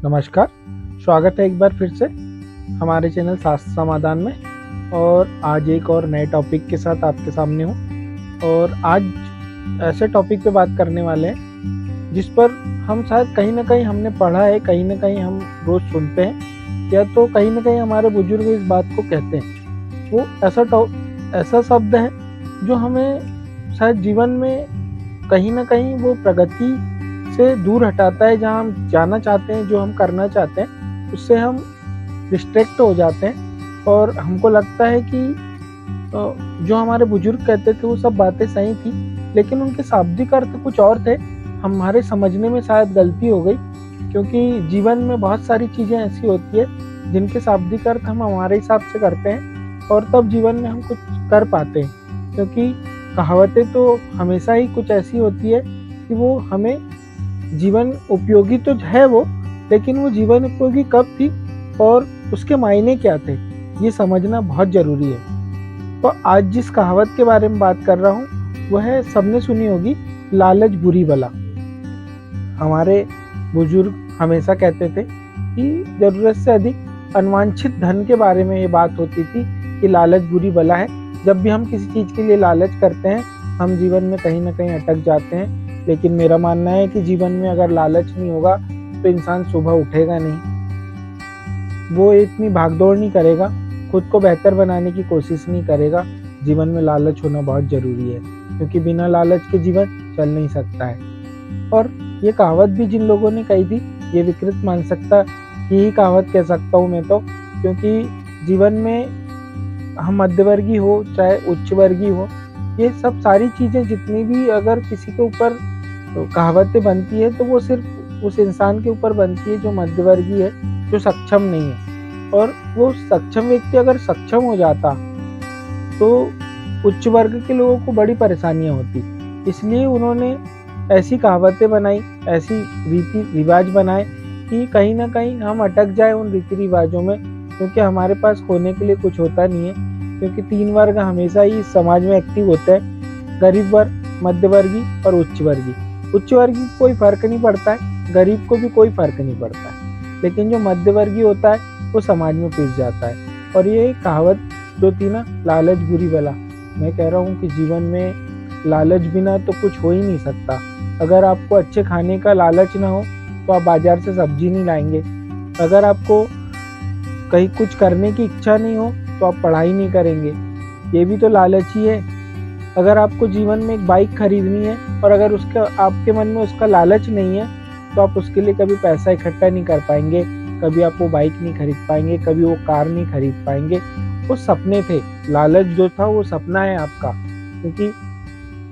नमस्कार। स्वागत है एक बार फिर से हमारे चैनल शास्त्र समाधान में। और आज एक और नए टॉपिक के साथ आपके सामने हूँ। और आज ऐसे टॉपिक पे बात करने वाले हैं जिस पर हम शायद कहीं ना कहीं हमने पढ़ा है, कहीं ना कहीं हम रोज़ सुनते हैं, या तो कहीं ना कहीं हमारे बुजुर्ग इस बात को कहते हैं। वो ऐसा शब्द है जो हमें शायद जीवन में कहीं ना कहीं वो प्रगति से दूर हटाता है। जहाँ हम जाना चाहते हैं, जो हम करना चाहते हैं, उससे हम डिस्ट्रैक्ट हो जाते हैं। और हमको लगता है कि जो हमारे बुजुर्ग कहते थे वो सब बातें सही थी, लेकिन उनके शाब्दिक अर्थ कुछ और थे। हमारे समझने में शायद गलती हो गई, क्योंकि जीवन में बहुत सारी चीज़ें ऐसी होती है जिनके शाब्दिक अर्थ हम हमारे हिसाब से करते हैं, और तब जीवन में हम कुछ कर पाते हैं। क्योंकि कहावतें तो हमेशा ही कुछ ऐसी होती है कि वो हमें जीवन उपयोगी तो है वो, लेकिन वो जीवन उपयोगी कब थी और उसके मायने क्या थे, ये समझना बहुत जरूरी है। तो आज जिस कहावत के बारे में बात कर रहा हूँ वह है, सबने सुनी होगी, लालच बुरी बला। हमारे बुजुर्ग हमेशा कहते थे कि जरूरत से अधिक अनवांछित धन के बारे में ये बात होती थी कि लालच बुरी बला है। जब भी हम किसी चीज़ के लिए लालच करते हैं, हम जीवन में कहीं ना कहीं अटक जाते हैं। लेकिन मेरा मानना है कि जीवन में अगर लालच नहीं होगा तो इंसान सुबह उठेगा नहीं, वो इतनी भागदौड़ नहीं करेगा, खुद को बेहतर बनाने की कोशिश नहीं करेगा। जीवन में लालच होना बहुत जरूरी है, क्योंकि बिना लालच के जीवन चल नहीं सकता है। और ये कहावत भी जिन लोगों ने कही थी, ये विकृत मान सकता, यही कहावत कह सकता हूँ मैं तो। क्योंकि जीवन में हम मध्यवर्गीय हो चाहे उच्च वर्गीय हो, ये सब सारी चीज़ें जितनी भी अगर किसी के ऊपर कहावतें बनती है तो वो सिर्फ उस इंसान के ऊपर बनती है जो मध्यवर्गीय है, जो सक्षम नहीं है। और वो सक्षम व्यक्ति अगर सक्षम हो जाता तो उच्च वर्ग के लोगों को बड़ी परेशानियां होती। इसलिए उन्होंने ऐसी कहावतें बनाई, ऐसी रीति रिवाज बनाए कि कहीं ना कहीं हम अटक जाए उन रीति रिवाजों में, क्योंकि हमारे पास खोने के लिए कुछ होता नहीं है। क्योंकि तीन वर्ग हमेशा ही समाज में एक्टिव होते हैं, गरीब वर्ग, मध्यवर्गीय और उच्च वर्गीय। उच्च वर्गीय को कोई फर्क नहीं पड़ता है, गरीब को भी कोई फर्क नहीं पड़ता है, लेकिन जो मध्यवर्गीय होता है वो समाज में पिस जाता है। और ये कहावत जो थी ना, लालच बुरी बला, मैं कह रहा हूँ कि जीवन में लालच बिना तो कुछ हो ही नहीं सकता। अगर आपको अच्छे खाने का लालच ना हो तो आप बाजार से सब्जी नहीं लाएंगे। अगर आपको कहीं कुछ करने की इच्छा नहीं हो तो आप पढ़ाई नहीं करेंगे, ये भी तो लालच ही है। अगर आपको जीवन में एक बाइक खरीदनी है और अगर उसका आपके मन में उसका लालच नहीं है तो आप उसके लिए कभी पैसा इकट्ठा नहीं कर पाएंगे, कभी आप वो बाइक नहीं खरीद पाएंगे, कभी वो कार नहीं खरीद पाएंगे। वो सपने थे, लालच जो था वो सपना है आपका। क्योंकि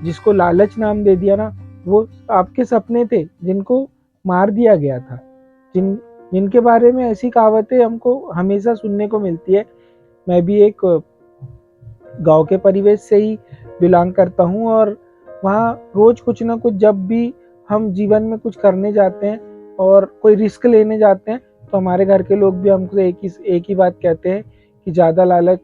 जिसको लालच नाम दे दिया ना, वो आपके सपने थे जिनको मार दिया गया था, जिनके बारे में ऐसी कहावतें हमको हमेशा सुनने को मिलती है। मैं भी एक गांव के परिवेश से ही बिलोंग करता हूँ, और वहाँ रोज कुछ ना कुछ, जब भी हम जीवन में कुछ करने जाते हैं और कोई रिस्क लेने जाते हैं, तो हमारे घर के लोग भी हमको एक ही बात कहते हैं कि ज़्यादा लालच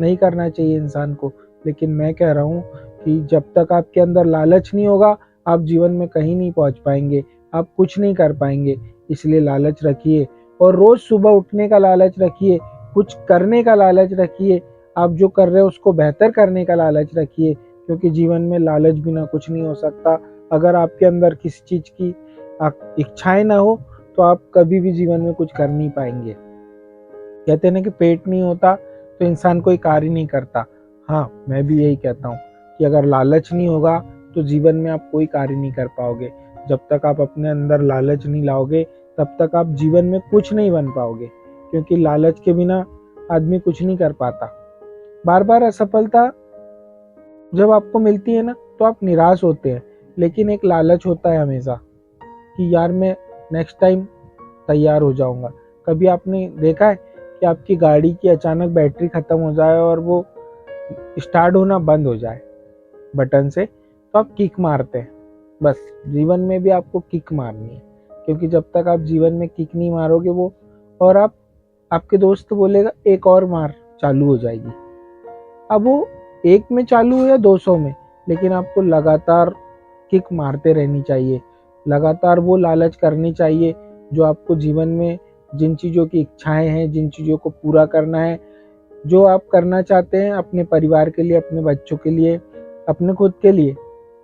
नहीं करना चाहिए इंसान को। लेकिन मैं कह रहा हूँ कि जब तक आपके अंदर लालच नहीं होगा, आप जीवन में कहीं नहीं पहुँच पाएंगे, आप कुछ नहीं कर पाएंगे। इसलिए लालच रखिए, और रोज़ सुबह उठने का लालच रखिए, कुछ करने का लालच रखिए, आप जो कर रहे हो उसको बेहतर करने का लालच रखिए। क्योंकि जीवन में लालच बिना कुछ नहीं हो सकता। अगर आपके अंदर किसी चीज़ की इच्छाएं ना हो तो आप कभी भी जीवन में कुछ कर नहीं पाएंगे। कहते हैं ना कि पेट नहीं होता तो इंसान कोई कार्य नहीं करता। हाँ, मैं भी यही कहता हूँ कि अगर लालच नहीं होगा तो जीवन में आप कोई कार्य नहीं कर पाओगे। जब तक आप अपने अंदर लालच नहीं लाओगे तब तक आप जीवन में कुछ नहीं बन पाओगे, क्योंकि लालच के बिना आदमी कुछ नहीं कर पाता। बार बार असफलता जब आपको मिलती है ना तो आप निराश होते हैं, लेकिन एक लालच होता है हमेशा कि यार मैं नेक्स्ट टाइम तैयार हो जाऊंगा। कभी आपने देखा है कि आपकी गाड़ी की अचानक बैटरी खत्म हो जाए और वो स्टार्ट होना बंद हो जाए बटन से, तो आप किक मारते हैं। बस जीवन में भी आपको किक मारनी है, क्योंकि जब तक आप जीवन में किक नहीं मारोगे वो, और आपके दोस्त बोलेगा एक और मार, चालू हो जाएगी। अब वो एक में चालू हो या 200 में, लेकिन आपको लगातार किक मारते रहनी चाहिए, लगातार वो लालच करनी चाहिए जो आपको जीवन में जिन चीज़ों की इच्छाएं हैं, जिन चीज़ों को पूरा करना है, जो आप करना चाहते हैं अपने परिवार के लिए, अपने बच्चों के लिए, अपने खुद के लिए,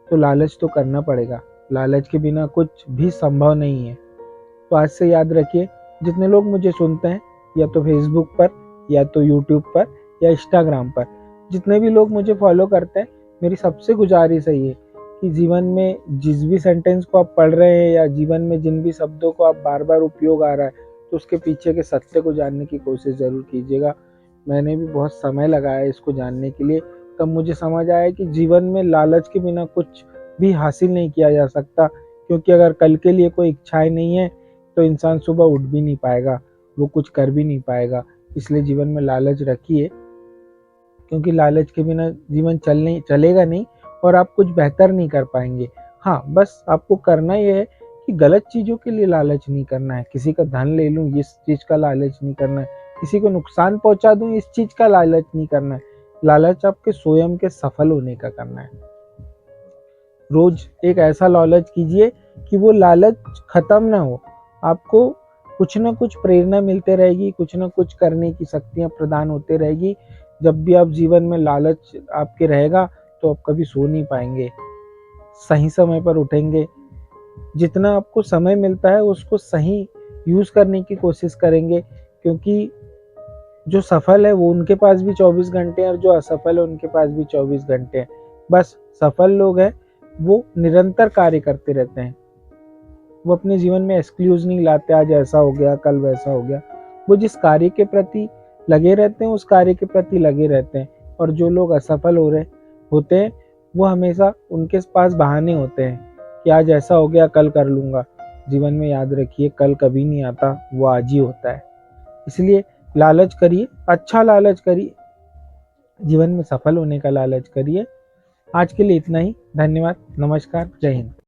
तो लालच तो करना पड़ेगा। लालच के बिना कुछ भी संभव नहीं है। तो आज से याद रखिए, जितने लोग मुझे सुनते हैं, या तो फेसबुक पर, या तो यूट्यूब पर, या इंस्टाग्राम पर, जितने भी लोग मुझे फॉलो करते हैं, मेरी सबसे गुजारिश है ये कि जीवन में जिस भी सेंटेंस को आप पढ़ रहे हैं, या जीवन में जिन भी शब्दों को आप बार बार उपयोग आ रहा है, तो उसके पीछे के सत्य को जानने की कोशिश ज़रूर कीजिएगा। मैंने भी बहुत समय लगाया इसको जानने के लिए, तब मुझे समझ आया कि जीवन में लालच के बिना कुछ भी हासिल नहीं किया जा सकता। क्योंकि अगर कल के लिए कोई इच्छाएं नहीं है, तो इंसान सुबह उठ भी नहीं पाएगा, वो कुछ कर भी नहीं पाएगा। इसलिए जीवन में लालच रखिए, क्योंकि लालच के बिना जीवन चलेगा नहीं, और आप कुछ बेहतर नहीं कर पाएंगे। हाँ, बस आपको करना ये है कि गलत चीज़ों के लिए लालच नहीं करना है। किसी का धन ले लूँ, इस चीज़ का लालच नहीं करना है। किसी को नुकसान पहुंचा दूं, इस चीज़ का लालच नहीं करना है। लालच आपके स्वयं के सफल होने का करना है। रोज एक ऐसा लालच कीजिए कि वो लालच खत्म ना हो। आपको कुछ ना कुछ प्रेरणा मिलते रहेगी, कुछ ना कुछ करने की शक्तियां प्रदान होते रहेगी। जब भी आप जीवन में लालच आपके रहेगा, तो आप कभी सो नहीं पाएंगे, सही समय पर उठेंगे। जितना आपको समय मिलता है उसको सही यूज करने की कोशिश करेंगे, क्योंकि जो सफल है वो उनके पास भी 24 घंटे हैं, और जो असफल है उनके पास भी 24 घंटे हैं। बस सफल लोग हैं वो निरंतर कार्य करते रहते हैं। वो अपने जीवन में एक्सक्यूज नहीं लाते, आज ऐसा हो गया, कल वैसा हो गया। वो जिस कार्य के प्रति लगे रहते हैं, उस कार्य के प्रति लगे रहते हैं। और जो लोग असफल होते हैं, वो हमेशा उनके पास बहाने होते हैं कि आज ऐसा हो गया, कल कर लूंगा। जीवन में याद रखिए, कल कभी नहीं आता, वो आज ही होता है। इसलिए लालच करिए, अच्छा लालच करिए, जीवन में सफल होने का लालच करिए। आज के लिए इतना ही। धन्यवाद, नमस्कार, जय हिंद।